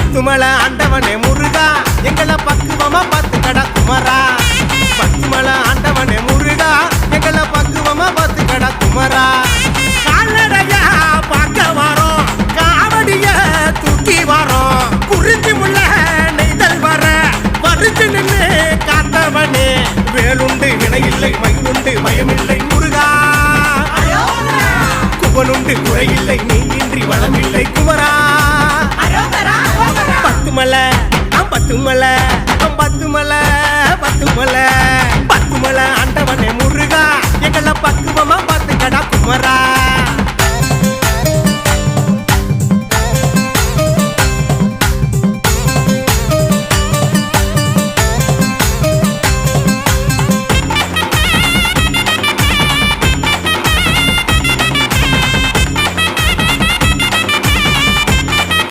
பத்துமலை ஆண்டவனே முருகா எங்களை பக்குவமா பார்த்துக்கடா குமரா. பத்துமலை ஆண்டவனே முருகா எங்களை பக்குவமா பார்த்துக்கடா குமரா. கால்நடையா பார்க்க வரோம், காவடிய தூக்கி வரோம், குறிஞ்சி முள்ள நெய்தல் வர பறிச்சு நின்று காத்தவனே. வேலுண்டு வினையில்லை மயிலுண்டு பயமில்லை முருகா, குவனுண்டு குறையில்லை நீ இன்றி வளமில்லை குமரா. பத்துமலை பத்துமலை பத்துமலை பத்துமலை பத்துமலை ஆண்டவனே முருகா எங்களை பக்குவமா பார்த்துக்கடா குமரா.